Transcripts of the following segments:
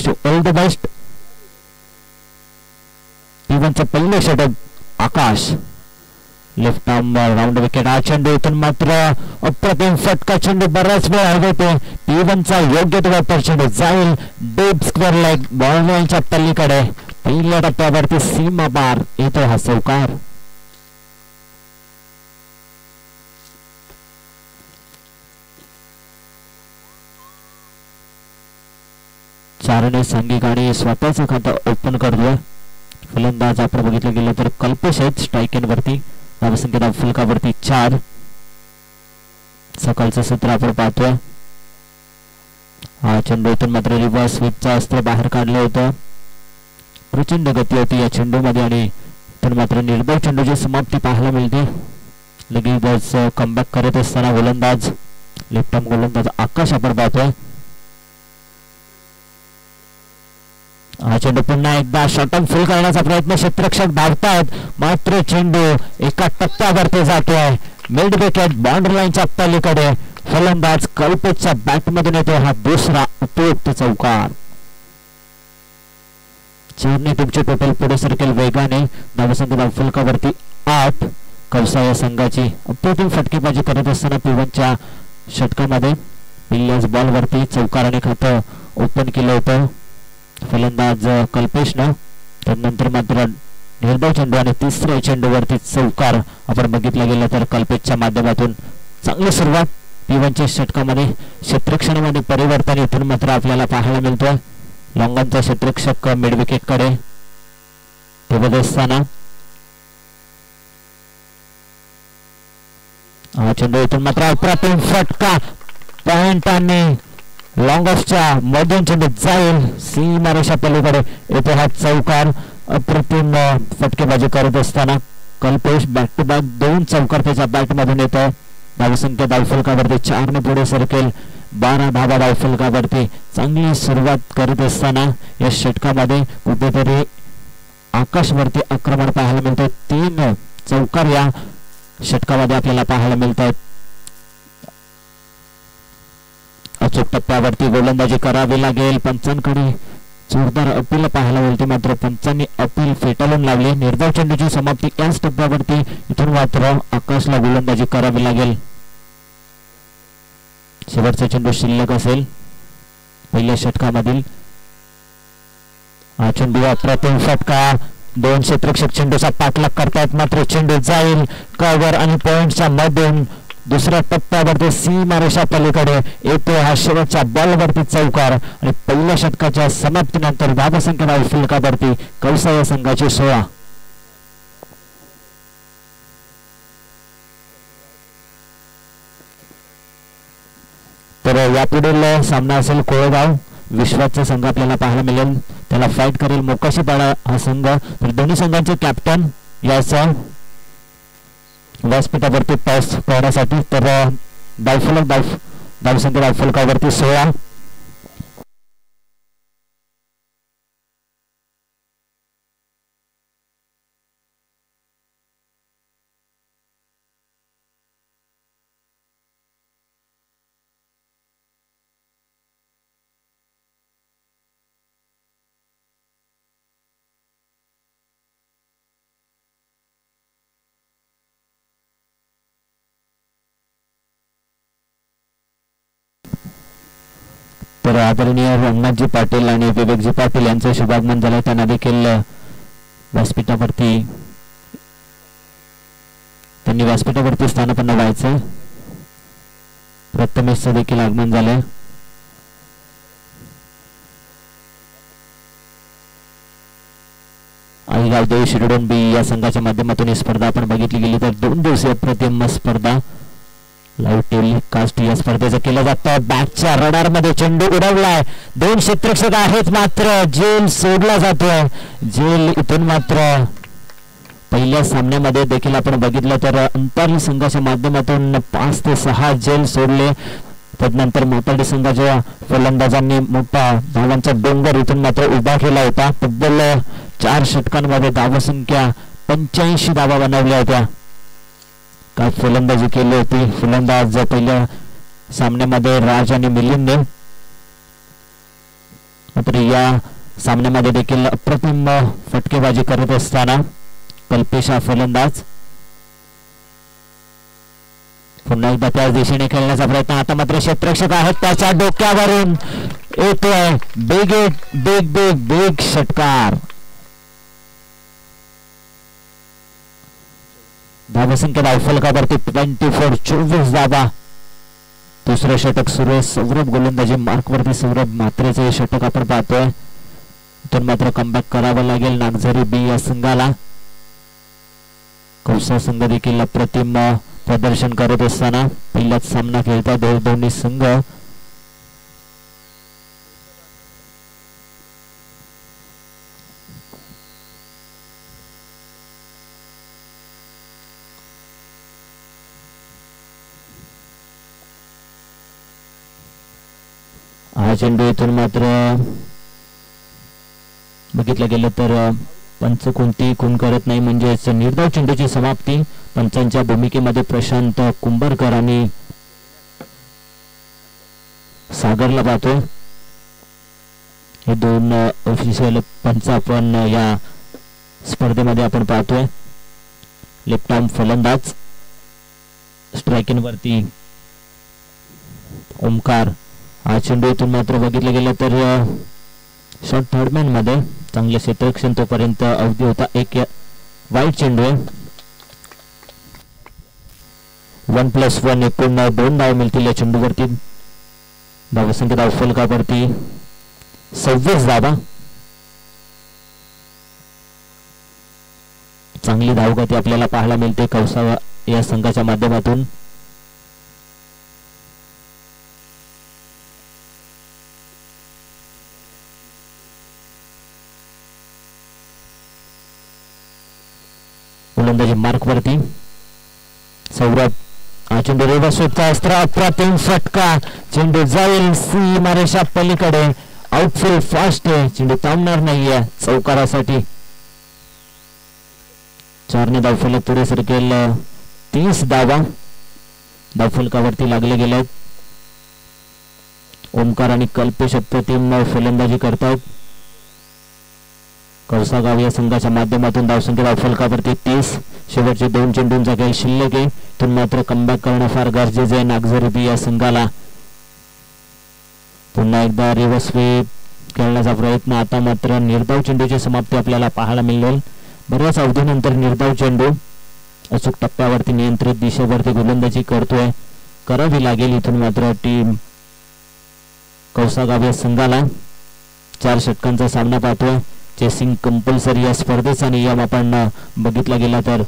Wish all the best. P1चं पहिलं षटक Akash left arm round wicket. हा चेंडू इथून मात्र अप्रतिम फटका चेंडू बराच वेळ हवेते. P1चा योग्य तो चेंडू जाईल डीप स्क्वेअर लेग बॉलच्या पलीकडे. पहिल्या टप्प्यावरती सीमा पार येतो हा चौकार. चारने सांघिक आणि स्वतःचं खातं ओपन करतोय. फलंदाज आपण बघितलं गेलं तर कल्पेश आहेत स्ट्राईक एंड वरती. धावसंख्या फलकावरती 4. सकाळचं सत्र आपण पाहतोय. हा चेंडू इथून मात्र रिव्हर्स स्वीपचं अस्त्र बाहेर काढलं होतं. प्रचंड गती होती या चेंडूमध्ये आणि इथून मात्र निर्भय चेंडूची समाप्ती पाहायला मिळते. लगेच कमबॅक करत असताना गोलंदाज लेफ्ट आर्म गोलंदाज आकाश आपण पाहतोय. हा चेंडू पुन्हा एकदा शॉर्टन फुल करण्याचा प्रयत्न क्षेत्ररक्षक धावतायत मात्र चेंडू एका टप्प्यावरती जातोय मिड विकेट बाउंड्री लाईनच्या पलीकडे. फलंदाज कल्पेशच्या बॅटमधून येतो हा दुसरा उपयुक्त चौकार. 4ने तुमचे टोटल पुढे सरकेल वेगाने. धावसंख्या फलकावरती 8. कवसा या संघाची अप्रतिम फटकेबाजी करत असताना P1च्या षटकामध्ये पहिल्याच बॉलवरती चौकाराने खातं ओपन केलं होतं फलंदाज कल्पेशनं. त्यानंतर मात्र निर्भय चेंडू आणि तिसऱ्या चेंडूवरती चौकार आपण बघितलं गेलं तर कल्पेशच्या माध्यमातून चांगली सुरुवात. P1च्या षटकामध्ये क्षेत्ररक्षणामध्ये परिवर्तन इथून मात्र आपल्याला पाहायला मिळतोय. लॉंगॉनचा क्षेत्ररक्षक मिड विकेट कडे ठेवत असताना हा चेंडू इथून मात्र अप्रतिम फटका पॉइंट आणि लॉंग ऑफच्या मधून चेंडू जाईल सीमारेषा पलीकडे येतो हा चौकार. अप्रतिम फटकेबाजी करत असताना कल्पेश बॅक टू बॅक 2 चौकार त्याच्या बॅट मधून येतो. धावसंख्या धावफलकावरती 4ने पुढे सरकेल. 12 धावा धावफलकावरती. चांगली सुरुवात करत असताना या षटकामध्ये कुठेतरी आकाशवरती आक्रमण पाहायला मिळते. 3 चौकार या षटकामध्ये आपल्याला पाहायला मिळत आहेत. अचूक टप्प्यावरती गोलंदाजी करावी लागेल. पंचांकडे जोरदार अपील पाहायला मिळते मात्र पंचांनी अपील फेटाळून लावली. निर्धाव चेंडूची समाप्ती याच टप्प्यावरती. इथून मात्र आकाशला गोलंदाजी करावी लागेल. शेवटचा चेंडू शिल्लक असेल पहिल्या षटकामधील. हा चेंडू अप्रतिम फटका. 2 क्षेत्ररक्षक चेंडूचा पाठलाग करतायत मात्र चेंडू जाईल कव्हर आणि पॉइंटच्या मधून दुसऱ्या टप्प्यावरती सीमारेषा पलीकडे येतो हा शेवटच्या बॉलवरती चौकार. आणि पहिल्या षटकाच्या समाप्तीनंतर धावसंख्या धावफलकावरती कौसा या संघाची 16. तर यापुढील सामना असेल कोळगाव. विश्वाचा संघ आपल्याला पाहायला मिळेल. त्याला फाईट करेल मोकाशीपाडा हा संघ. तर दोन्ही संघांचे कॅप्टन याचा व्यासपीठावरती टॉस करण्यासाठी. तर धावसंख्या धावफलकावरती 16. तर आदरणीय रंगनाथजी पाटील आणि विवेकजी पाटील यांचं शुभागमन झालं. त्यांना देखील व्यासपीठावरती स्थानापन्न व्हायचं. प्रथमेशचं देखील आगमन झालंय. आईगाव देव शिरडोंबी या संघाच्या माध्यमातून ही स्पर्धा आपण बघितली गेली तर 2 दिवसीय अप्रतिम स्पर्धा लाईव्ह टेलिकास्ट या स्पर्धेचं केलं जातं. बॅटच्या रडार मध्ये चेंडू उडवलाय. 2 क्षेत्ररक्षक आहेत मात्र जेल सोडला जातोय. जेल इथून मात्र पहिल्या सामन्यामध्ये देखील आपण बघितलं तर अंतरली संघाच्या माध्यमातून 5 ते 6 जेल सोडले. त्यानंतर माताडी संघाच्या फलंदाजांनी मोठा धावांचा डोंगर इथून मात्र उभा केला होता. तब्बल 4 षटकांमध्ये धावसंख्या 85 धावा बनवल्या होत्या. काय फलंदाजी केली होती. फलंदाज पहिल्या सामन्यामध्ये राज आणि मिलिंदने मात्र या सामन्यामध्ये देखील अप्रतिम फटकेबाजी करत असताना कल्पेश हा फलंदाज. पुन्हा एकदा त्याच दिशेने खेळण्याचा प्रयत्न. आता मात्र क्षेत्ररक्षक आहेत त्याच्या डोक्यावरून येतोय बेग बेग बेग बेग षटकार. धावसंख्या धावफलकावरती 24 24 धावा. दुसरं षटक सुरू आहे. सौरभ गोलंदाजी मार्कवरती सौरभ म्हात्रेचे षटक आपण पाहतोय. इथून मात्र कमबॅक करावं लागेल नागझरी बी या संघाला. कौसा संघ देखील अप्रतिम प्रदर्शन करत असताना पहिलाच सामना खेळतात दोन्ही संघ. हा चेंडू इथून मात्र बघितलं गेलं तर पंच कोणती खून करत नाही म्हणजेच निर्धाव चेंडूची समाप्ती. पंचांच्या भूमिकेमध्ये प्रशांत कुंभारकर आणि सागरला पाहतोय. हे दोन ऑफिशियल पंच आपण या स्पर्धेमध्ये आपण पाहतोय. लेफ्ट आर्म फलंदाज स्ट्रायकिंग वरती ओमकार. हा चेंडू इथून मात्र बघितलं गेलं तर शॉर्ट थर्डमॅन मध्ये चांगले क्षेत्ररक्षण तोपर्यंत अवधी होता. एक वाईट चेंडू आहे. 1+1 एकूण 2 धाव मिळतील या चेंडूवरती. धावसंख्या धावफलकावरती 26 धावा. चांगली धावगती आपल्याला पाहायला मिळते कौसा या संघाच्या माध्यमातून. गोलंदाजी मार्क वरती सौरभ. हा चेंडू रेवासोबचा अस्त्र. अप्रतिम फटका. चेंडू जाईल सीमारेषा पलीकडे. आउटफील्ड फास्ट आहे. चेंडू थांबणार नाहीये चौकारासाठी. 4 धावफलक पुढे सरकेल. 30 धावा धावफलकावरती लागले गेलेत. ओमकार आणि कल्पेश अप्रतिम फलंदाजी करतात. कौसागाव या संघाच्या माध्यमातून धावसंख्या धावफलकावरती 30. शेवटचे 2 चेंडूंचा खेळ शिल्लक आहे. इथून मात्र कमबॅक करणं फार गरजेचं आहे नागझरी बी या संघाला. पुन्हा एकदा रिव्हर्स स्वीप खेळण्याचा प्रयत्न. आता मात्र निर्धाव चेंडूची समाप्ती आपल्याला पाहायला मिळेल. बऱ्याच अवधीनंतर निर्धाव चेंडू अचूक टप्प्यावरती नियंत्रित दिशेवरती गोलंदाजी करतोय. करावी लागेल इथून मात्र टीम कौसागाव या संघाला. 4 षटकांचा सामना पाहतोय. चेसिंग कंपल्सरी या स्पर्धेचा नियम आपण बघितला गेला तर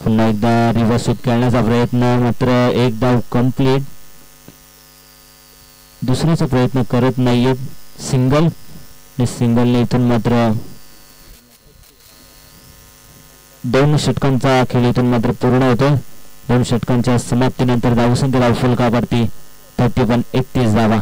पुन्हा एकदा रिव्हर्स स्वीप खेळण्याचा प्रयत्न. मात्र एक धाव कंप्लीट. दुसऱ्याचा प्रयत्न करत नाहीये. सिंगल सिंगलने इथून मात्र 2 षटकांचा खेळ इथून मात्र पूर्ण होतो. 2 षटकांच्या समाप्तीनंतर धावसंख्या धावफलकावरती 31 धावा.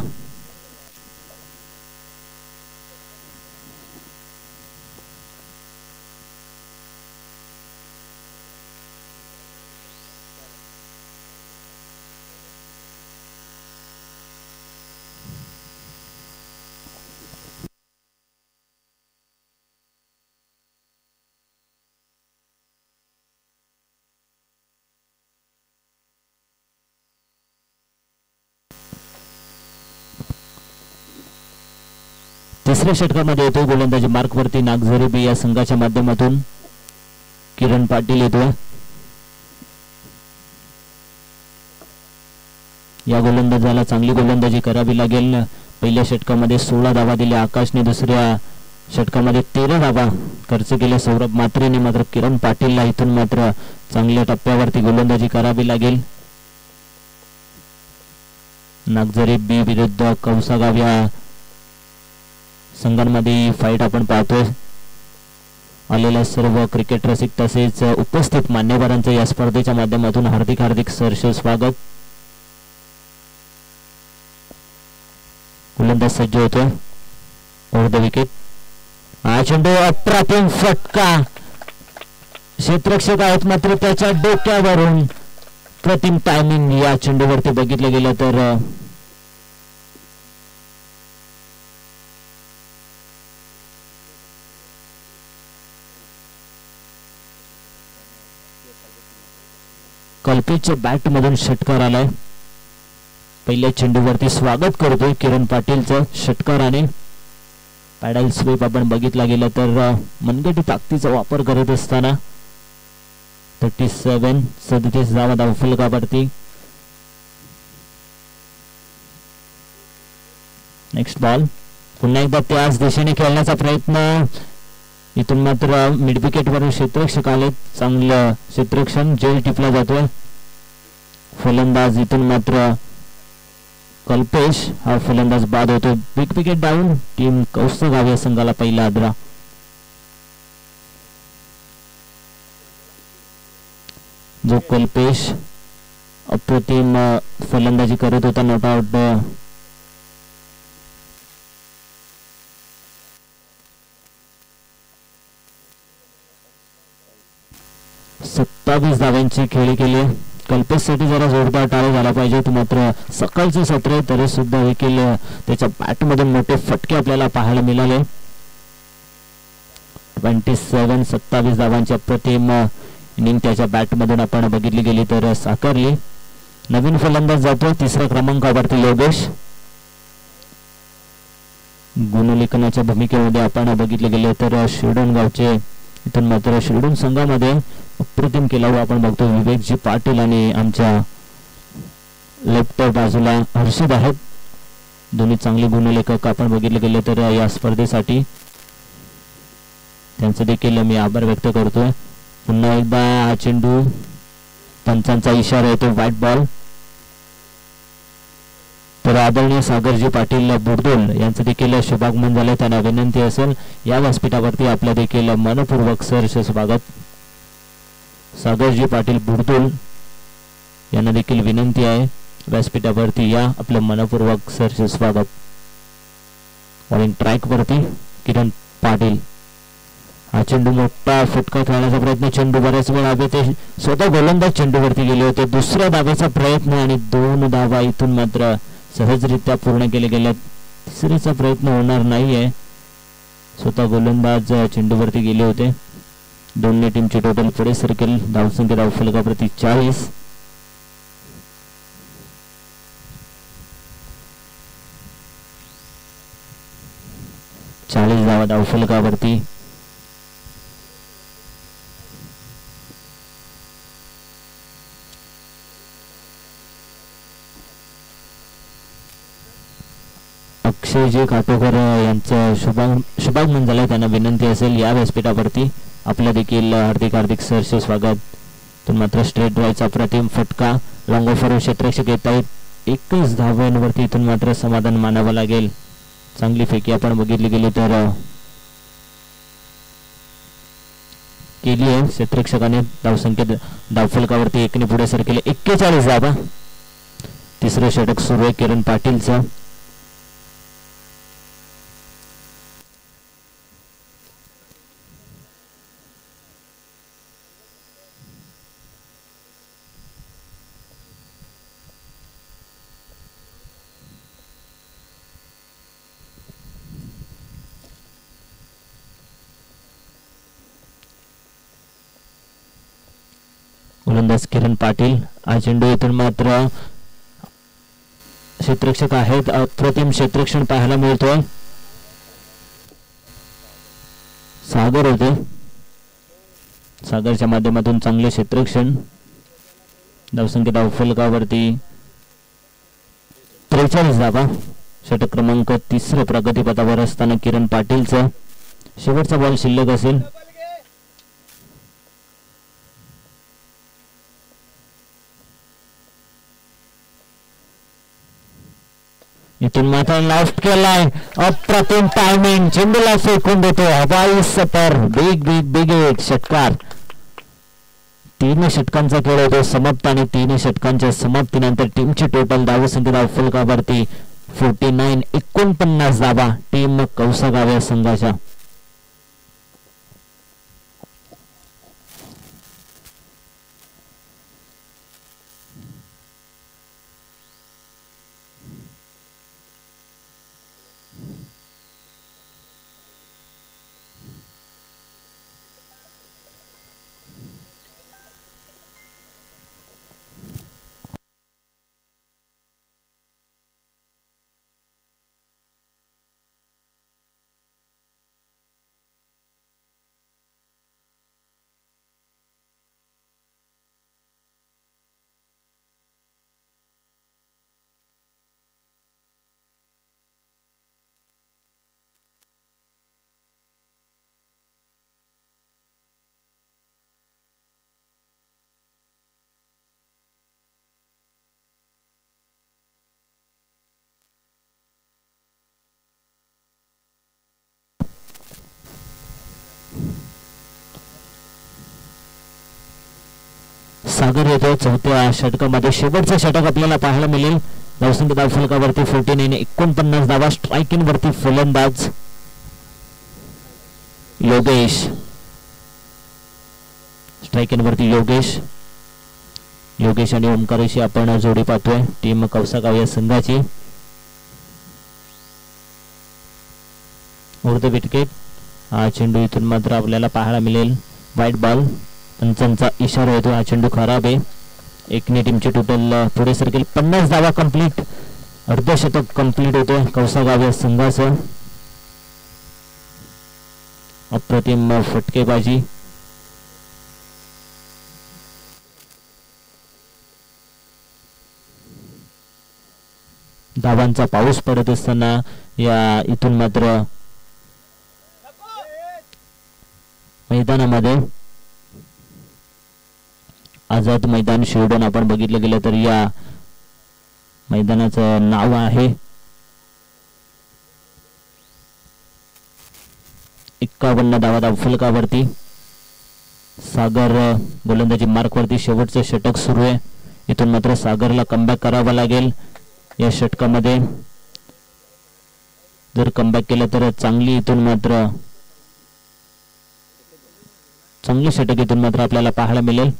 तिसऱ्या षटकामध्ये येतोय गोलंदाजी मार्कवरती नागझरी बी या संघाच्या माध्यमातून किरण पाटील येतोय. या गोलंदाजाला चांगली गोलंदाजी करावी लागेल. पहिल्या षटकामध्ये 16 धावा दिल्या आकाशने. दुसऱ्या षटकामध्ये 13 धावा खर्च केल्या सौरभ म्हात्रेने. मात्र किरण पाटीलला इथून मात्र चांगल्या टप्प्यावरती गोलंदाजी करावी लागेल. नागझरी बी विरुद्ध कौसागाव या संघांमध्ये फाईट आपण पाहतोय. आलेल्या सर्व क्रिकेट रसिक तसेच उपस्थित मान्यवरांचं या स्पर्धेच्या माध्यमातून हार्दिक हार्दिक सहर्ष स्वागत. गोलंदाज सज्ज होतोय ओव्हर द विकेट. हा चेंडू अप्रतिम फटका. क्षेत्ररक्षक आहेत मात्र त्याच्या डोक्यावरून अप्रतिम टायमिंग या चेंडूवरती बघितलं गेलं तर कल्पेशच्या बॅट मधून षटकार आलाय. पहिल्या चेंडूवरती स्वागत करतोय किरण पाटीलचं षटकाराने. पॅडल स्वीप आपण बघितला गेला तर मनगटी ताकदीचा वापर करत असताना 37 धावा धावफलकावरती. नेक्स्ट बॉल पुन्हा एकदा त्याच दिशेने खेळण्याचा प्रयत्न. इथून मात्र मिड विकेट वरून क्षेत्ररक्षक आले. चांगलं क्षेत्ररक्षण जेल टिपला जातोय. फलंदाज इथून मात्र कल्पेश हा फलंदाज बाद होतो. Big wicket down. टीम कौस्तगाव या संघाला पहिला आदरा. जो कल्पेश अप्रतिम फलंदाजी करत होता. नॉट आउट 27 धावांची खेळी केली. कल्पेशसाठी जरा जोरदार टाळी झाला पाहिजे. मात्र सकाळचं सत्र तरी सुद्धा देखील त्याच्या बॅटमधून मोठे फटके आपल्याला पाहायला मिळाले. 27 धावांची अप्रतिम इनिंग त्याच्या बॅटमधून आपण बघितली गेली तर साकारली. नवीन फलंदाज जातो तिसऱ्या क्रमांकावरती योगेश. गुणलेखनाच्या भूमिकेमध्ये आपण बघितले गेले तर शिरडोन गावचे इथून मात्र शिरडोन संघामध्ये अप्रतिम केला आपण बघतो. विवेकजी पाटील आणि आमच्या लेफ्ट बाजूला हर्षद आहेत. दोन्ही चांगले गुणलेखक आपण बघितले गेले तर या स्पर्धेसाठी त्यांचा देखील मी आभार व्यक्त करतोय. पुन्हा एकदा हा चेंडू पंचांचा इशारा येतो व्हाईट बॉल. तर आदरणीय सागरजी पाटील बुडदोल यांचं देखील शुभागमन झालं. त्यांना विनंती असेल या व्यासपीठावरती आपल्या देखील मनपूर्वक सहर्ष स्वागत. सागरजी पाटील बुडदोल यांना देखील विनंती आहे व्यासपीठावरती या, आपलं मनपूर्वक सहर्ष स्वागत. बॉलिंग ट्रॅक वरती किरण पाटील. हा चेंडू मोठा फटका खेळण्याचा प्रयत्न. चेंडू बऱ्याच वेळा ते स्वतः गोलंदाज चेंडूवरती गेले होते. दुसऱ्या धावेचा प्रयत्न आणि 2 धावा इथून मात्र सहजरित्या पूर्ण केले गेले. तिसरीचा प्रयत्न होणार नाहीये. स्वतः गोलंदाज चेंडूवरती गेले होते. दोन्ही टीमची टोटल पुढे सरकेल. धावसंख्या धावफलकावरती 40. धावा धावफलकावरती. अक्षयजी काटोकर यांचं शुभागमन झालं. त्यांना विनंती असेल या व्यासपीठावरती आपलं देखील हार्दिक हार्दिक सहर्ष स्वागत. तर मात्र स्ट्रेट ड्रायचा प्रतिम फटका. लॉंग ऑफर क्षेत्ररक्षक येत आहेत. 21 धावांवरती इथून मात्र समाधान मानावं लागेल. चांगली फेकी आपण बघितली गेली तर केली आहे क्षेत्ररक्षकाने. धावसंख्या धावफलकावरती 1 ने पुढे सरकेले. 41 धावा. तिसरं षटक सुरू आहे किरण पाटीलचं. गोलंदाज किरण पाटील. हा चेंडू इथून मात्र क्षेत्ररक्षक आहेत. अप्रतिम क्षेत्ररक्षण पाहायला मिळतोय. सागर होते. सागरच्या माध्यमातून चांगले क्षेत्ररक्षण. धावसंख्या धावफलकावरती 43 धावा. षटक क्रमांक 3 प्रगतीपथावर असताना किरण पाटीलचं शेवटचा बॉल शिल्लक असेल. इथून मात्र लास्ट केलाय. अप्रतिम टायमिंग. चेंडूला फेकून देतो हवाई सफर. Big big big hit. षटकार. 3 षटकांचा खेळ होतो समाप्त आणि 3 षटकांच्या समाप्तीनंतर टीमची टोटल धावसंख्या धावफलकावरती 49 धावा टीम कौसागाव या संघाच्या. सागर येतो चौथ्या षटकामध्ये. शेवटचं षटक आपल्याला पाहायला मिळेल. धावसंख्या धावफलकावरती 49 49 धावा. स्ट्रायकिंग वरती फलंदाज योगेश. स्ट्रायकिंग वरती योगेश आणि ओमकारेशी आपण जोडी पाहतोय टीम कौसागाव या संघाची. उर्ध विकेट. हा चेंडू इथून मात्र आपल्याला पाहायला मिळेल वाईट बॉल. पंचांचा इशारा येतो. हा चेंडू खराब आहे. एकने टीमचे टोटल पुढे सरकेल. 50 धावा कंप्लीट. अर्धशतक कंप्लीट होते कौसागाव या संघाचं. अप्रतिम फटकेबाजी. धावांचा पाऊस पडत असताना या इथून मात्र मैदानामध्ये आझाद मैदान शिवडोन आपण बघितलं गेलं तर या मैदानाचं नाव आहे. 51 धावा धावफलकावरती. सागर गोलंदाजी मार्कवरती. शेवटचं षटक सुरू आहे. इथून मात्र सागरला कमबॅक करावा लागेल या षटकामध्ये. जर कमबॅक केलं तर चांगली इथून मात्र चांगले षटक इथून मात्र आपल्याला पाहायला मिळेल.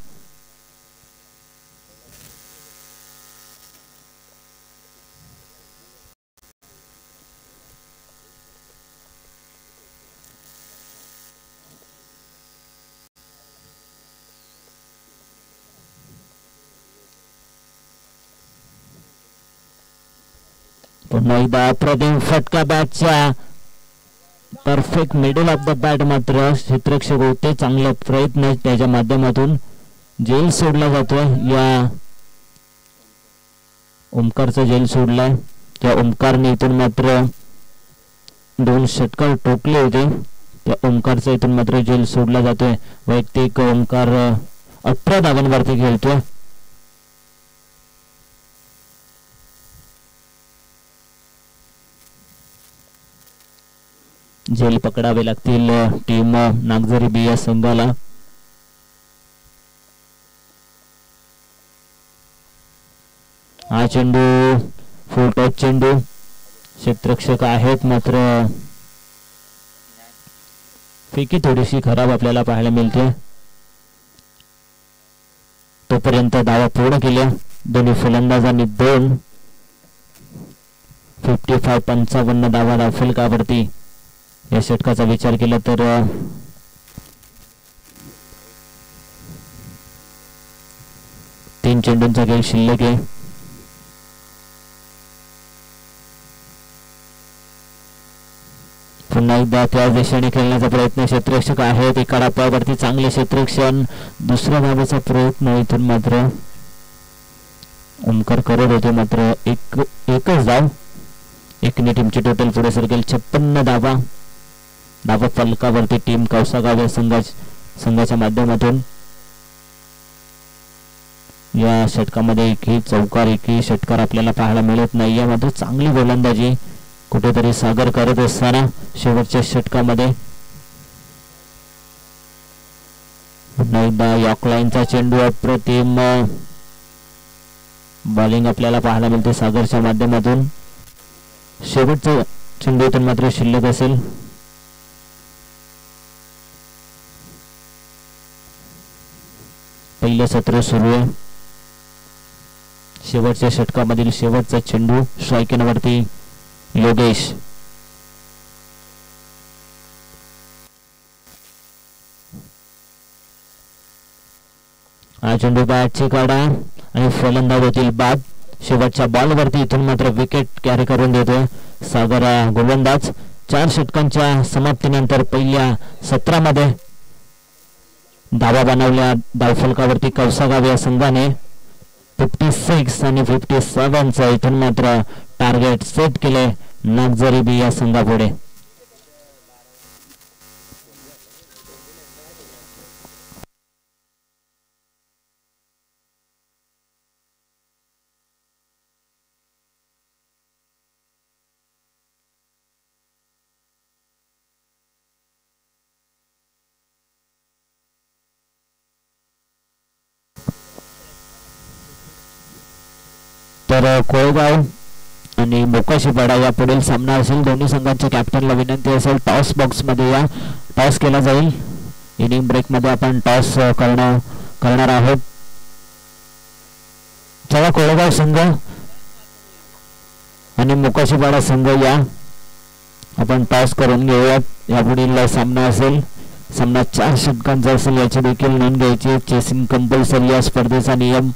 पुन्हा एकदा अप्रतिम फटका बॅटचा. Perfect middle of the bat. मात्र क्षेत्ररक्षक होते. चांगला प्रयत्न त्याच्या माध्यमातून जेल सोडला जातोय. या ओमकारचा जेल सोडलाय. त्या ओमकारने इथून मात्र 2 षटकार ठोकले होते. त्या ओमकारचा इथून मात्र जेल सोडला जातोय. वैयक्तिक ओमकार 18 धावांवरती खेळतोय. जेल पकडावे लागतील टीम नागझरी बी या संघाला. हा चेंडू फुल टच चेंडू. क्षेत्ररक्षक आहेत मात्र फेकी थोडीशी खराब आपल्याला पाहायला मिळते. तोपर्यंत धावा पूर्ण केल्या दोन्ही फलंदाजांनी. 55 धावा धावफलकावरती. या षटकाचा विचार केला तर 3 चेंडूंचा खेळ शिल्लक आहे. पुन्हा एकदा त्याच दिशेने खेळण्याचा प्रयत्न. क्षेत्ररक्षक आहेत. एका डापावरती चांगले क्षेत्ररक्षण. दुसऱ्या धावेचा प्रयत्न इथून मात्र ओमकार करत होते. मात्र एकच धाव. एकने टीमची टोटल पुढे सरकेल. 56 धावा धावा फलकावरती टीम कौसागाव या संघाच्या माध्यमातून. या षटकामध्ये एकही चौकार एकही षटकार आपल्याला पाहायला मिळत नाही. यामध्ये चांगली गोलंदाजी कुठेतरी सागर करत असताना शेवटच्या षटकामध्ये पुन्हा एकदा यॉर्कलाईनचा चेंडू. अप्रतिम बॉलिंग आपल्याला पाहायला मिळते सागरच्या माध्यमातून. शेवटचा चेंडूतून मात्र शिल्लक असेल. पहिलं सत्र सुरू आहे. शेवटच्या षटकामधील शेवटचा चेंडू. स्ट्रायकिंगवरती योगेश. हा चेंडू बॅटची काढा आणि फलंदाज होतील बाद. शेवटच्या बॉलवरती इथून मात्र विकेट कॅरी करून देतोय सागर गोलंदाज. 4 षटकांच्या समाप्तीनंतर पहिल्या सत्रामध्ये धावा बनवल्या धावफलकावरती कौसागाव या संघाने. 56 आणि 57चा इथून मात्र टार्गेट सेट केले नागझरी बी या संघापुढे. तर कोळगाव आणि मोकाशीपाडा या पुढील सामना असेल. दोन्ही संघांच्या कॅप्टनला विनंती असेल टॉस बॉक्स मध्ये या. टॉस केला जाईल. इनिंग ब्रेक मध्ये आपण टॉस करणार आहोत. चला कोळगाव संघ आणि मोकाशीपाडा संघ या आपण टॉस करून घेऊयात. यापुढील सामना असेल. सामना 4 षटकांचा असेल याची देखील नोंद घ्यायची. चेसिंग कंपल्सरी या स्पर्धेचा नियम.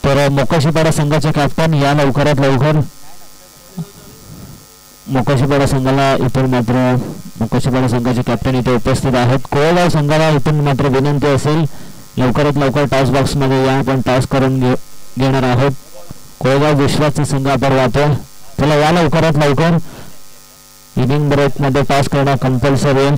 तर मोकाशीपाडा संघाचे कॅप्टन या लवकरात लवकर. मोकाशीपाडा संघाला इथून मात्र मोकाशीपाडा संघाचे कॅप्टन इथे उपस्थित आहेत. कोळगाव संघाला इथून मात्र विनंती असेल लवकरात लवकर टॉस बॉक्स मध्ये या. आपण टॉस करून घेणार आहोत. कोळगाव विश्वासचा संघ आपण वाहतो. चला या लवकरात लवकर. इनिंग ब्रेक मध्ये टॉस करणं कंपल्सरी आहे.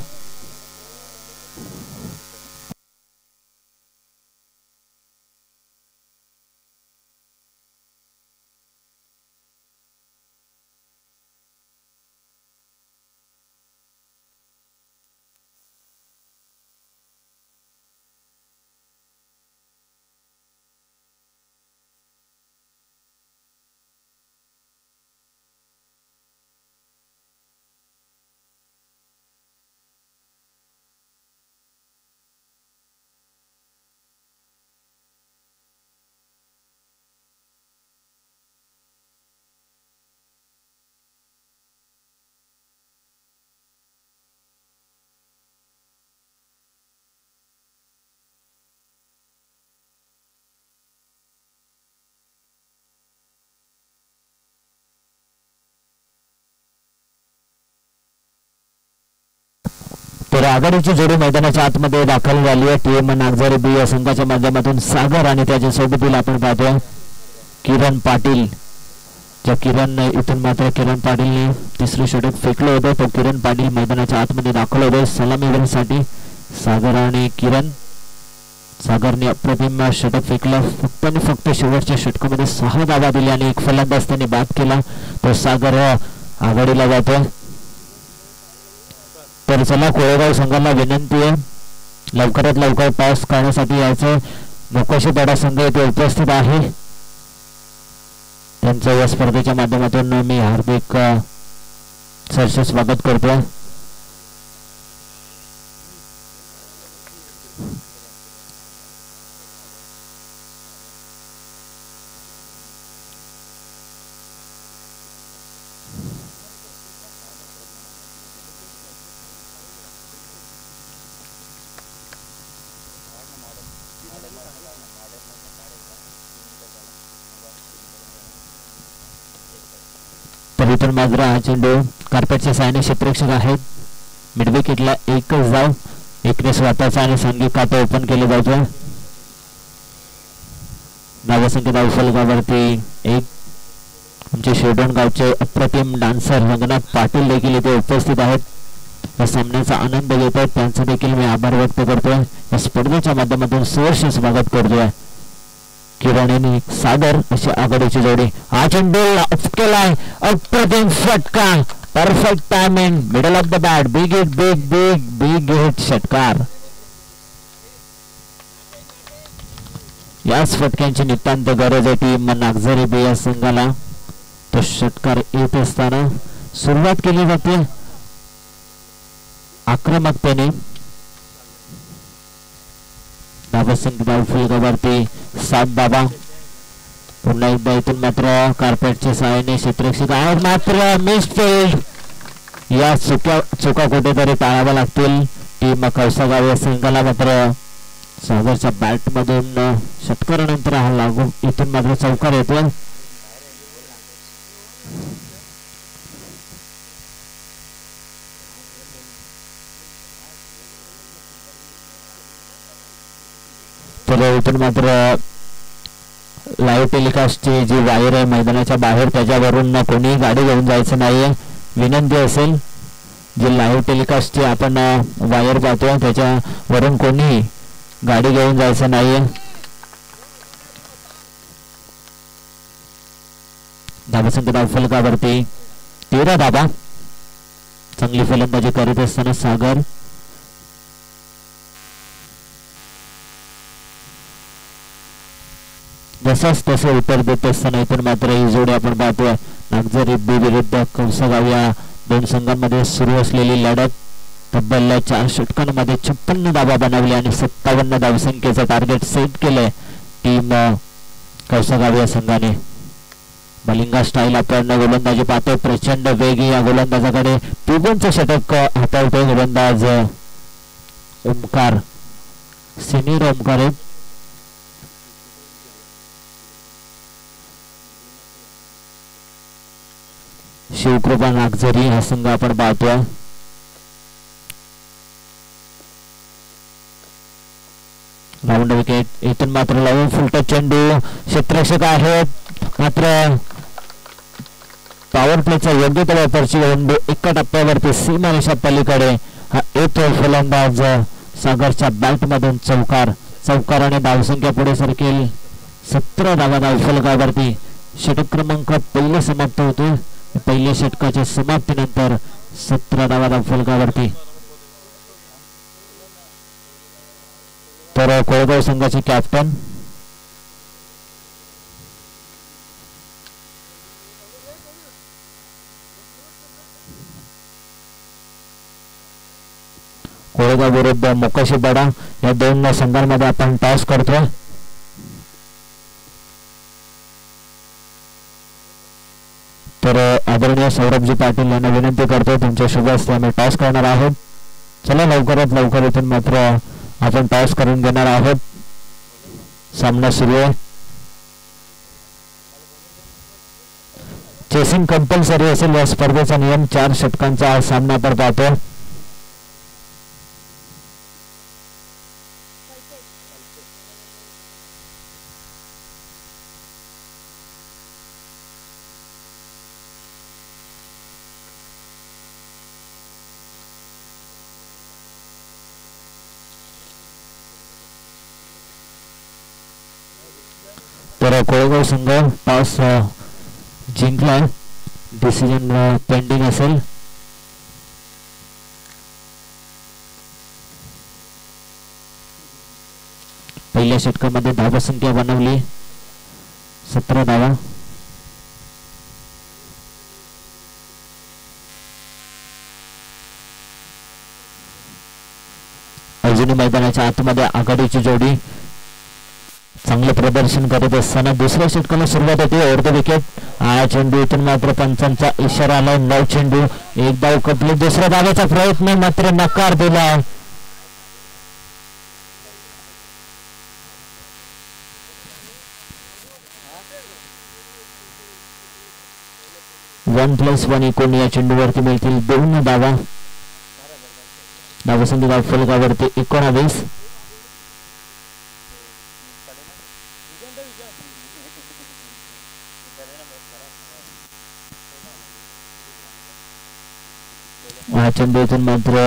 तर आघाडीची जोडी मैदानाच्या आतमध्ये दाखल झाली आहे. टीएम नागझरी बी या संघाच्या माध्यमातून सागर आणि त्याच्या सोबतीला आपण पाहतोय किरण पाटील. किरण इथून मात्र किरण पाटीलने तिसरे षटक फेकलं होतं. तो किरण पाटील मैदानाच्या आतमध्ये दाखल होते सलामीसाठी. सागर आणि किरण. सागरने अप्रतिम षटक फेकलं. फक्त आणि फक्त शेवटच्या षटकामध्ये 6 धावा दिल्या आणि एक फलंदाज त्याने बाद केला. तो सागर आघाडीला जातो. तर चला कोळगाव संघाला विनंती आहे लवकरात लवकर टॉस करण्यासाठी यायचं. मोकाशीपाडा संघ इथे उपस्थित आहे. त्यांचं या स्पर्धेच्या माध्यमातून मी हार्दिक सहर्ष स्वागत करतो. इथून मात्र हा चेंडू कार्पेटच्या साहाय्याने क्षेत्ररक्षक आहेत. मिड विकेटला एकच धाव. एकने स्वतःचा आणि सांघिक खाते ओपन केले जातो. धावसंख्या धावफलकावरती 1. आमचे शेवडोण गावचे अप्रतिम डान्सर रंगनाथ पाटील देखील इथे उपस्थित आहेत. या सामन्याचा आनंद घेत आहेत. त्यांचा देखील मी आभार व्यक्त करतोय. या स्पर्धेच्या माध्यमातून सहर्ष स्वागत करतोय. किरण आणि सागर अशी आघाडीची जोडी. हा चेंडू केलाय. अप्रतिम फटका. Perfect timing. Middle of the bat. Big hit big big big hit षटकार. याच फटक्यांची नितांत गरज आहे टीम नागझरी बी या संघाला. तो षटकार येत असताना सुरुवात केली जाते आक्रमकतेने. धावसंख्या फलकावरती 7 धावा. पुन्हा एकदा इथून मात्र कार्पेटच्या सहाय्याने क्षेत्ररक्षक आहेत मात्र मिसफील्ड. या चुका कुठेतरी टाळाव्या लागतील. टीम कौसागाव या संघाला मात्र सागरच्या बॅट मधून षटकारानंतर हा लागू इथून मात्र चौकार येतो. तर इथून मात्र लाईव्ह टेलिकास्टची जी वायर आहे मैदानाच्या बाहेर त्याच्यावरून कोणी गाडी घेऊन जायचं नाहीये. विनंती असेल जी लाईव्ह टेलिकास्टची आपण वायर पाहतो त्याच्यावरून कोणी गाडी घेऊन जायचं नाहीये. धावसंख्या फलकावरती 13 धावा. चांगली फलंदाजी करत असताना सागर जसाच तसे उत्तर देत असताना इथून मात्र ही जोडी आपण पाहतोय. नागझरी बी विरुद्ध कौसागाव या दोन संघांमध्ये सुरू असलेली लढत. तब्बल 4 षटकांमध्ये 56 धावा बनवल्या आणि 57 धावसंख्येचं टार्गेट सेट केलंय टीम कौसागाव या संघाने. बलिंगा स्टाईल आपण गोलंदाजी पाहतोय. प्रचंड वेग या गोलंदाजाकडे. पिबनचं षटक हाताळतोय गोलंदाज ओमकार. सिनियर ओमकार आहे. शिवकृपा नागझरी हा संघ आपण पाहतोय. Round wicket. इथून मात्र लावून फुलटा चेंडू. क्षेत्ररक्षक आहेत मात्र पॉवर प्लेचा योग्य त्या वापरची चेंडू एका टप्प्यावरती सीमारेषा पलीकडे हा येतो. फलंदाज सागरच्या बॅट मधून चौकार आणि धावसंख्या पुढे सरकेल 17 धावा धावफलकावरती. षटक क्रमांक पहिले समाप्त होतो. पहिल्या षटकाच्या समाप्तीनंतर 17 धावा धावफलकावरती. तर कोळगाव संघाचे कॅप्टन कोळगाव विरुद्ध मोकाशीपाडा या दोन संघांमध्ये आपण टॉस करतोय. तर आदरणीय सौरभजी पाटील यांना विनंती करतो तुमच्या शुभ हस्ते आम्ही टॉस करणार आहोत. चला लवकरात लवकर इथून मात्र आपण टॉस करून घेणार आहोत. सामना सुरू आहे. चेसिंग कंपल्सरी असेल या स्पर्धेचा नियम. 4 षटकांचा सामना आपण पाहतो. तर कोळगाव संघ टॉस जिंकला. डिसिजन पेंडिंग असेल. पहिल्या षटकामध्ये धावसंख्या बनवली 17 धावा. अजूनही मैदानाच्या आतमध्ये आघाडीची जोडी चांगले प्रदर्शन करत असताना दुसऱ्या षटकाला सुरुवात होती. अर्ध विकेट. हा चेंडू इथून मात्र पंचांचा इशारा आला. 9 चेंडू 1 धाव कपले. दुसऱ्या धावेचा प्रयत्न मात्र नकार दिला. 1+1 एकूण या चेंडूवरती मिळतील 2 धावा. धावसंख्या फलकावरती 19. हा चेंडू इथून मात्र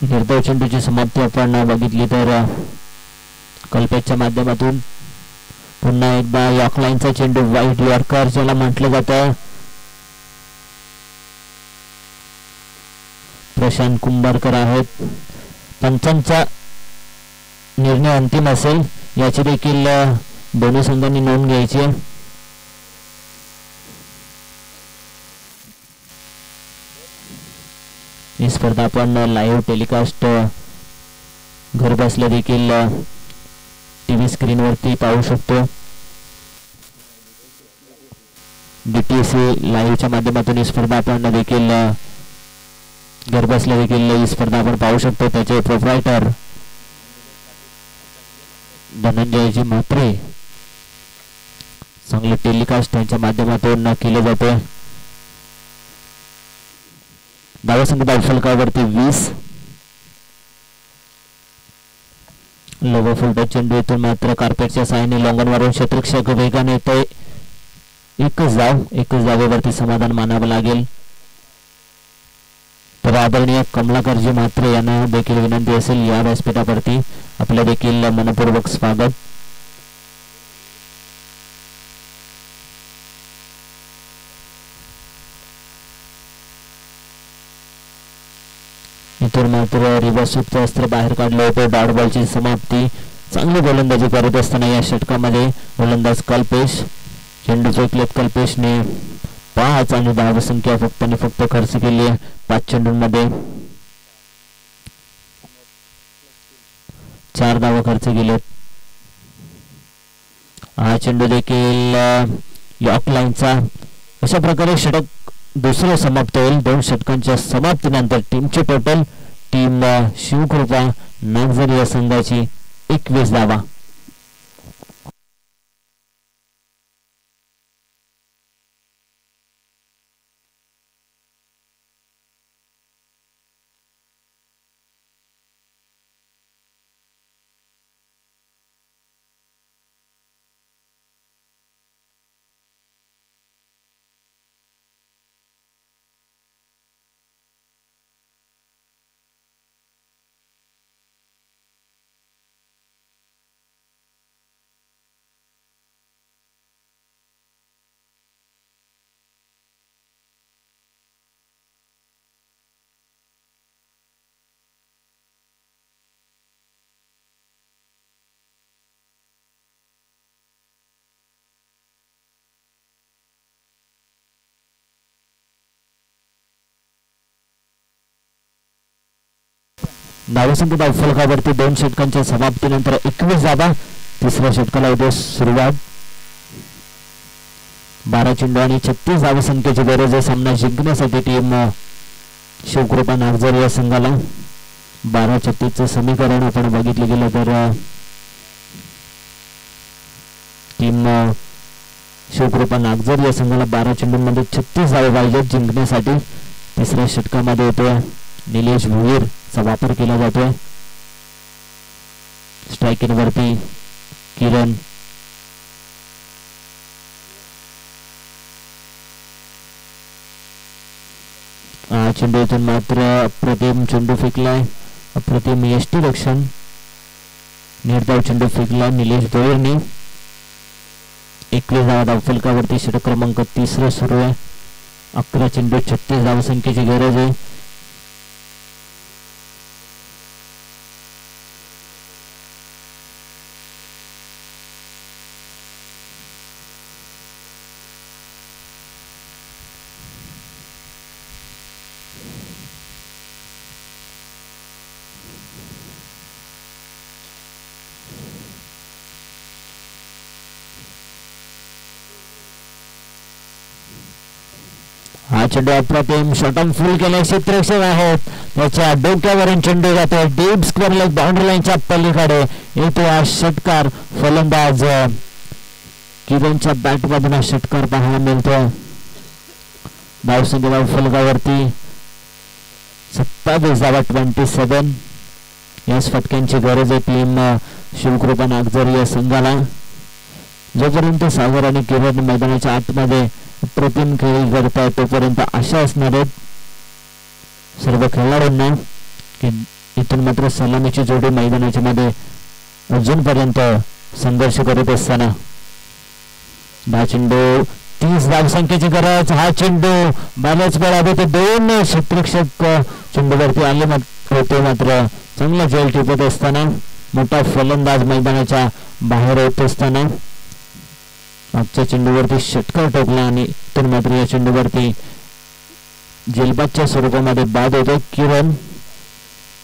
निर्धाव चेंडूची समाप्ती आपण बघितली तर कल्पेच्या माध्यमातून पुन्हा एकदा यॉर्कलाईनचा चेंडू, वाईट यॉर्कर ज्याला म्हटलं जातं. प्रशांत कुंभारकर आहेत. पंचांचा निर्णय अंतिम असेल याची देखील दोन्ही संघांनी नोंद घ्यायची आहे. ही स्पर्धा आपण लाईव्ह टेलिकास्ट घर बसल्या देखील टीव्ही स्क्रीनवरती पाहू शकतो. DTC लाईव्हच्या माध्यमातून ही स्पर्धा आपण देखील घर बसल्या देखील ही स्पर्धा आपण पाहू शकतो. त्याचे प्रोप्रायटर धनंजयजी म्हात्रे. चांगले टेलिकास्ट त्यांच्या माध्यमातून केले जाते. धावसंख्या फलकावरती 20. लोगो फुलटच चेंडू इथून मात्र कार्पेटच्या साहाय्याने लॉंगनवरून क्षेत्ररक्षक वेगाने येतोय. एकच धावेवरती समाधान मानावं लागेल. तर आदरणीय कमलाकरजी म्हात्रे यांना देखील विनंती असेल या व्यासपीठावरती आपलं देखील मनपूर्वक स्वागत. इथून मात्र रिव्हर्स अस्त्र बाहेर काढले होते. डॉट बॉलची समाप्ती. चांगली गोलंदाजी करत असताना या षटकामध्ये गोलंदाज कल्पेश चेंडू फेकलेत. कल्पेशने 5 आणि धावसंख्या फक्त आणि फक्त खर्च केली आहे 5 चेंडूंमध्ये. 4 धावा खर्च केलेत. हा चेंडू देखील यॉर्कलाईनचा. अशा प्रकारे षटक दुसरे समाप्त होईल. 2 षटकांच्या समाप्तीनंतर टीमचे टोटल टीम शिवकृपा नागझरी या संघाची 21 धावा. धावसंख्या फलकावरती 2 षटकांच्या समाप्तीनंतर 21 धावा. तिसऱ्या षटकाला उद्या सुरुवात. 12 चेंडू आणि 36 धावसंख्येची गरज आहे सामना जिंकण्यासाठी टीम शिवकृपा नागझरी या संघाला. 12-36 समीकरण आपण बघितलं गेलं तर टीम शिवकृपा नागझरी या संघाला 12 चेंडूंमध्ये 36 धावा पाहिजेत जिंकण्यासाठी. तिसऱ्या षटकामध्ये येतोय निलेश भुईर चा वापर केला जातोय. स्ट्रायकिंग वरती किरण. चेंडू इथून मात्र अप्रतिम चेंडू फेकलाय. अप्रतिम यष्टी रक्षण. निर्धाव चेंडू फेकला निलेश भोईरने. 21 धावा धावफलकावरती षटक क्रमांक 3 सुरू आहे. 11 चेंडू 36 धावसंख्येची गरज आहे. हा चेंडू अप्रतिम शॉटम फुल केले. क्षेत्ररक्षक आहेत त्याच्या डोक्यावरून चेंडू जातो डीप स्क्वेअर लेग बाउंड्री लाईनच्या पलीकडे. येतो हा षटकार. फलंदाज किरणच्या बॅट मधून हा षटकार पाहायला मिळतो. धावसंख्या फलकावरती 27 धावा 27. याच फटक्यांची गरज आहे टीम शिवकृपा नागझरी या संघाला. जोपर्यंत सागर आणि किरण मैदानाच्या आतमध्ये प्रतिम खेळ करताय तोपर्यंत आशा असणार आहेत सर्व खेळाडूंना की इथून मात्र सलामीची जोडी मैदानाच्या मध्ये अजूनपर्यंत संघर्ष करत असताना हा चेंडू 30 धावसंख्येची गरज. हा चेंडू बऱ्याच वेळा होते 2 क्षेत्ररक्षक चेंडूवरती आले होते, मात्र चांगला झेल टिपत असताना मोठा फलंदाज मैदानाच्या बाहेर होत असताना मागच्या चेंडूवरती षटकार ठोकला आणि इथून मात्र या चेंडूवरती जेलबादच्या स्वरूपामध्ये बाद होतो. किरण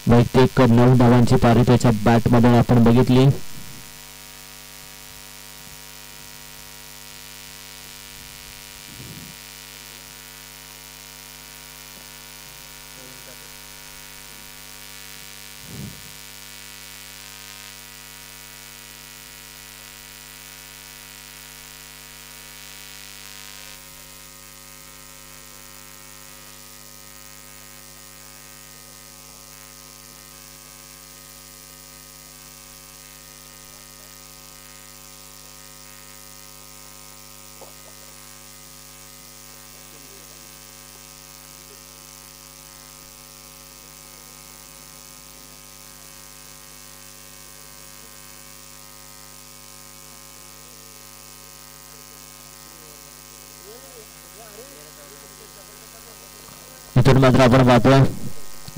वैयक्तिक 9 धावांची पारी त्याच्या बॅटमध्ये आपण बघितली. इथून मात्र आपण पाहतोय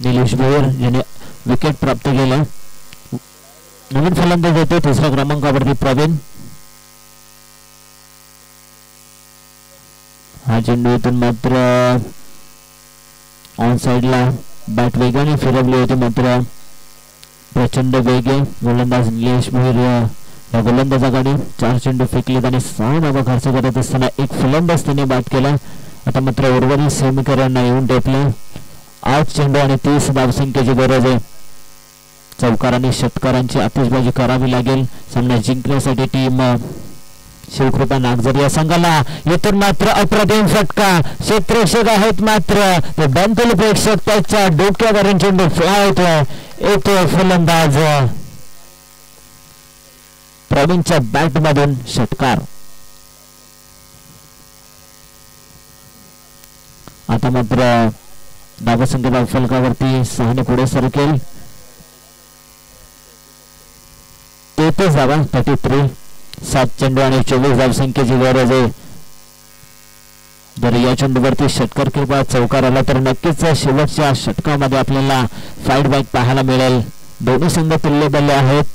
निलेश भोयर ज्याने विकेट प्राप्त केलं. नवीन फलंदाज येतो 3ऱ्या क्रमांकावरती प्रवीण. हा चेंडू इथून मात्र ऑन साइडला बॅट वेगाने फिरवली होती, मात्र प्रचंड वेग आहे गोलंदाज निलेश भोयर या गोलंदाजाकडे. 4 चेंडू फेकलेत आणि 6 धावा खर्च करत असताना एक फलंदाज त्याने बाद केला. आता मात्र उर्वरित सेमीकरांना येऊन टेपले. 8 चेंडू आणि 30 धावसंख्येची गरज आहे. चौकार आणि षटकारांची आतिषबाजी करावी लागेल सामना जिंकण्यासाठी. टीम शिवकृपा नागझरी या संघाला इथून मात्र अप्रतिम फटका. क्षेत्ररक्षक आहेत मात्र ते बंतुल प्रेक्षक त्याच्या डोक्यावरून चेंडू फ्लाय होतोय. येतो फलंदाज प्रवीणच्या बॅट मधून षटकार. आता मात्र धावसंख्या फलकावरती 6 ने पुढे सरकेल. 33 धावा 33. 7 चेंडू आणि 24 धावसंख्येची गरज आहे. जर या चेंडूवरती षटकार किंवा चौकार आला तर नक्कीच शेवटच्या षटकामध्ये आपल्याला फाईट बॅक पाहायला मिळेल. दोन्ही संघ तुल्यबल्ले आहेत.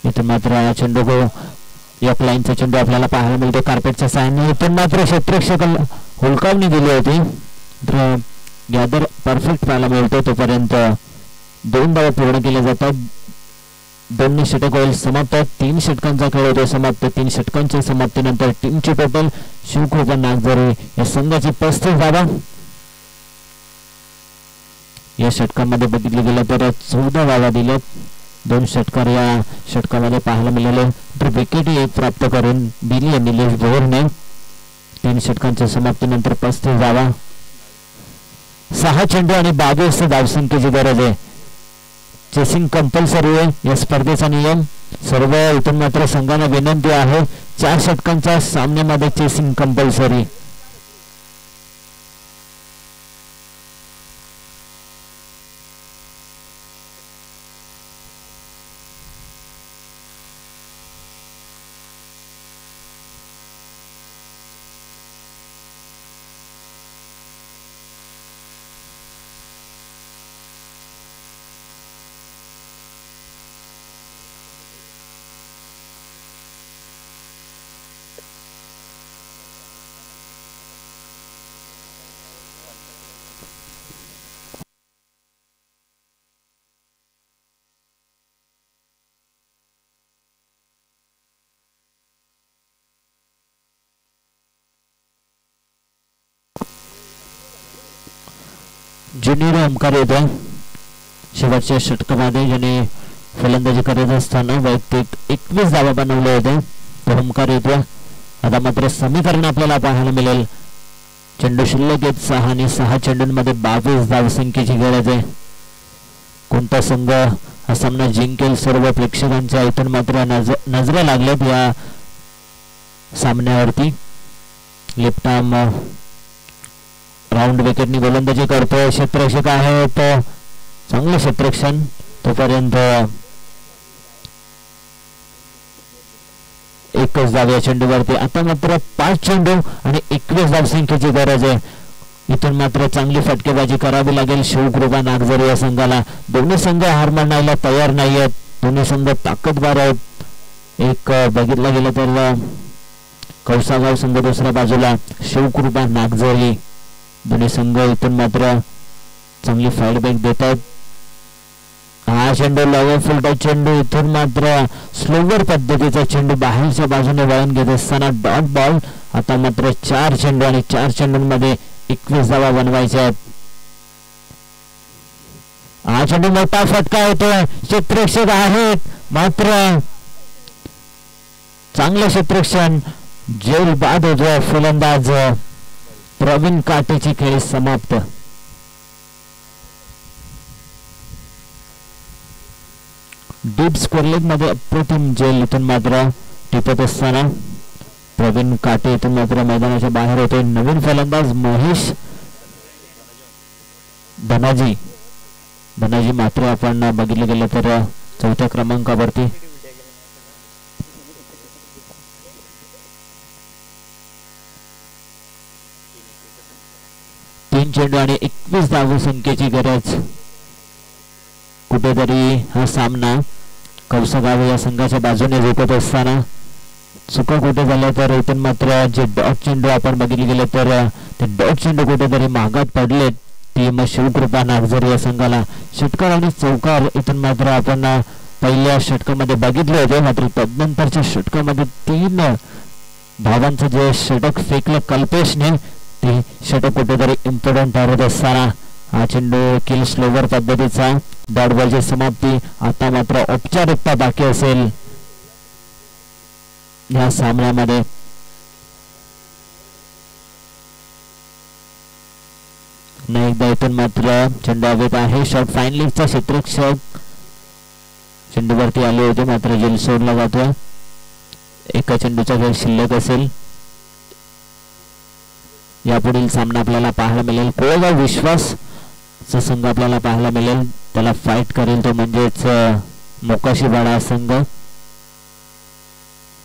इथून मात्र चेंडू एक लाईनचा चेंडू आपल्याला पाहायला मिळतो कार्पेटच्या साहाय्याने. इथून मात्र क्षेत्ररक्षक हुलकावणी दिली होती, तर गॅदर परफेक्ट पाहायला मिळतो. तोपर्यंत 2 धावा पूर्ण केल्या जातात. 2 षटक होईल समाप्त. 3 षटकांचा खेळ होतो समाप्त. 3 षटकांच्या समाप्तीनंतर टीमची टोटल शिवकृपा नागझरी या संघाची 35 धावा. या षटकामध्ये बघितलं गेलं तर 14 धावा दिल्यात. 2 षटकार या षटकामध्ये पाहायला मिळाले, तर विकेट एक प्राप्त करून दिली निलेश भोरने. 3 षटकांच्या समाप्तीनंतर 35 धावा. 6 चेंडू आणि 22 धावसंख्येची गरज आहे. चेसिंग कंपल्सरी आहे या स्पर्धेचा नियम. सर्व इथून मात्र संघाला विनंती आहे 4 षटकांच्या सामन्यामध्ये चेसिंग कंपल्सरी. ज्युनियर ओमकार येतो शेवटच्या षटकामध्ये, ज्याने फलंदाजी करत असताना वैयक्तिक 21 धावा बनवले होते. तो ओमकार येतो. आता मात्र समीकरण आपल्याला पाहायला मिळेल चेंडू शिल्लक आहेत 6 आणि 6 चेंडूंमध्ये 22 धावसंख्येची गरज आहे. कोणता संघ हा सामना जिंकेल सर्व प्रेक्षकांच्या इथून मात्र नजरा लागल्यात या सामन्यावरती. लेफ्ट आर्म राऊंड विकेटनी गोलंदाजी करतोय. क्षेत्ररक्षक आहे तो चांगलं क्षेत्ररक्षण. तोपर्यंत एकच धाव या चेंडूवरती. आता मात्र 5 चेंडू आणि 21 धावसंख्येची गरज आहे. इथून मात्र चांगली फटकेबाजी करावी लागेल शिवकृपा नागझर या संघाला. दोन्ही संघ हार मानायला तयार नाही आहेत. दोन्ही संघ ताकदवार आहेत. एक बघितलं गेलं तर कौसागाव संघ दुसऱ्या बाजूला शिवकृपा नागझरी. दोन्ही संघ इथून मात्र चांगली फाईटबॅक देत आहेत. हा चेंडू लॉवर फुलटा चेंडू. इथून मात्र स्लोवर पद्धतीचा चेंडू बाहेरच्या बाजूने वळण घेत असताना डॉट बॉल. आता मात्र 4 चेंडू आणि 4 चेंडूंमध्ये 21 धावा बनवायच्या आहेत. हा चेंडू मोठा फटका येतोय. क्षेत्ररक्षक आहेत मात्र चांगलं क्षेत्ररक्षण. जेल बाद होतोय फलंदाज प्रवीण काटेची खेळी समाप्त. डीप स्क्वेअर लेग मध्ये अप्रतिम जेल इथून मात्र टिपत असताना प्रवीण काटे इथून मात्र मैदानाच्या बाहेर होते. नवीन फलंदाज महेश धनाजी मात्र आपण बघितलं गेलं तर 4थ्या क्रमांकावरती. तीन चेंडू आणि 21 धावसंख्येची गरज. कुठेतरी हा सामना कौसगाव या संघाच्या बाजूने झुकत असताना चुका कुठे झाल्या तर इथून मात्र जे डॉट चेंडू आपण बघितले गेले तर ते डॉट चेंडू कुठेतरी महागात पडले टीम शिवकृपा नागझर या संघाला. षटकार आणि चौकार इथून मात्र आपण पहिल्या षटकामध्ये बघितले होते. मात्र तदनंतरच्या षटकामध्ये 3 धावांचं जे षटक फेकलं कल्पेशने ते षटक कुठेतरी इम्पॉर्टंट ठरत असताना हा चेंडू किल स्लोवर पद्धतीचा. डॉट बॉलची समाप्ती. आता मात्र औपचारिकता बाकी असेल या सामन्यामध्ये. नाही एकदा इथून मात्र चेंडू हवेत आहे. शॉट फाईन लीगचा क्षेत्ररक्षक चेंडूवरती आले होते मात्र जेल सोडला जातोय. एका चेंडूचा खेळ शिल्लक असेल. यापुढील सामना आपल्याला पाहायला मिळेल कोळगाव विश्वास संघ आपल्याला पाहायला मिळेल. त्याला फाईट करेल तो म्हणजेच मोकाशीवाडा संघ.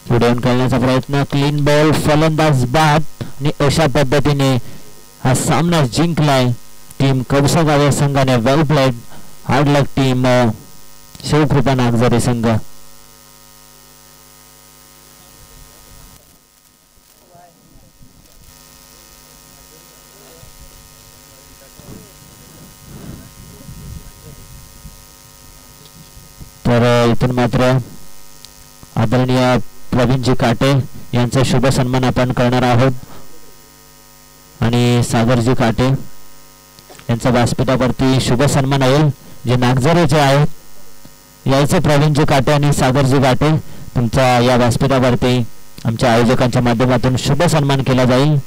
पुढे येऊन करण्याचा प्रयत्न. Clean ball. फलंदाज बाद आणि अशा पद्धतीने हा सामना जिंकलाय टीम कौसगाव या संघाने. वेल प्लेड. हार्ड लक टीम शिवकृपा नागझरी संघ. तर इथून मात्र आदरणीय प्रवीणजी काटे यांचा शुभ सन्मान आपण करणार आहोत आणि सागरजी काटे यांचा व्यासपीठावरती शुभ सन्मान होईल. जे नागझरीचे आहेत यायचे प्रवीणजी काटे आणि सागरजी काटे. तुमचा या व्यासपीठावरती आमच्या आयोजकांच्या माध्यमातून शुभ सन्मान केला जाईल.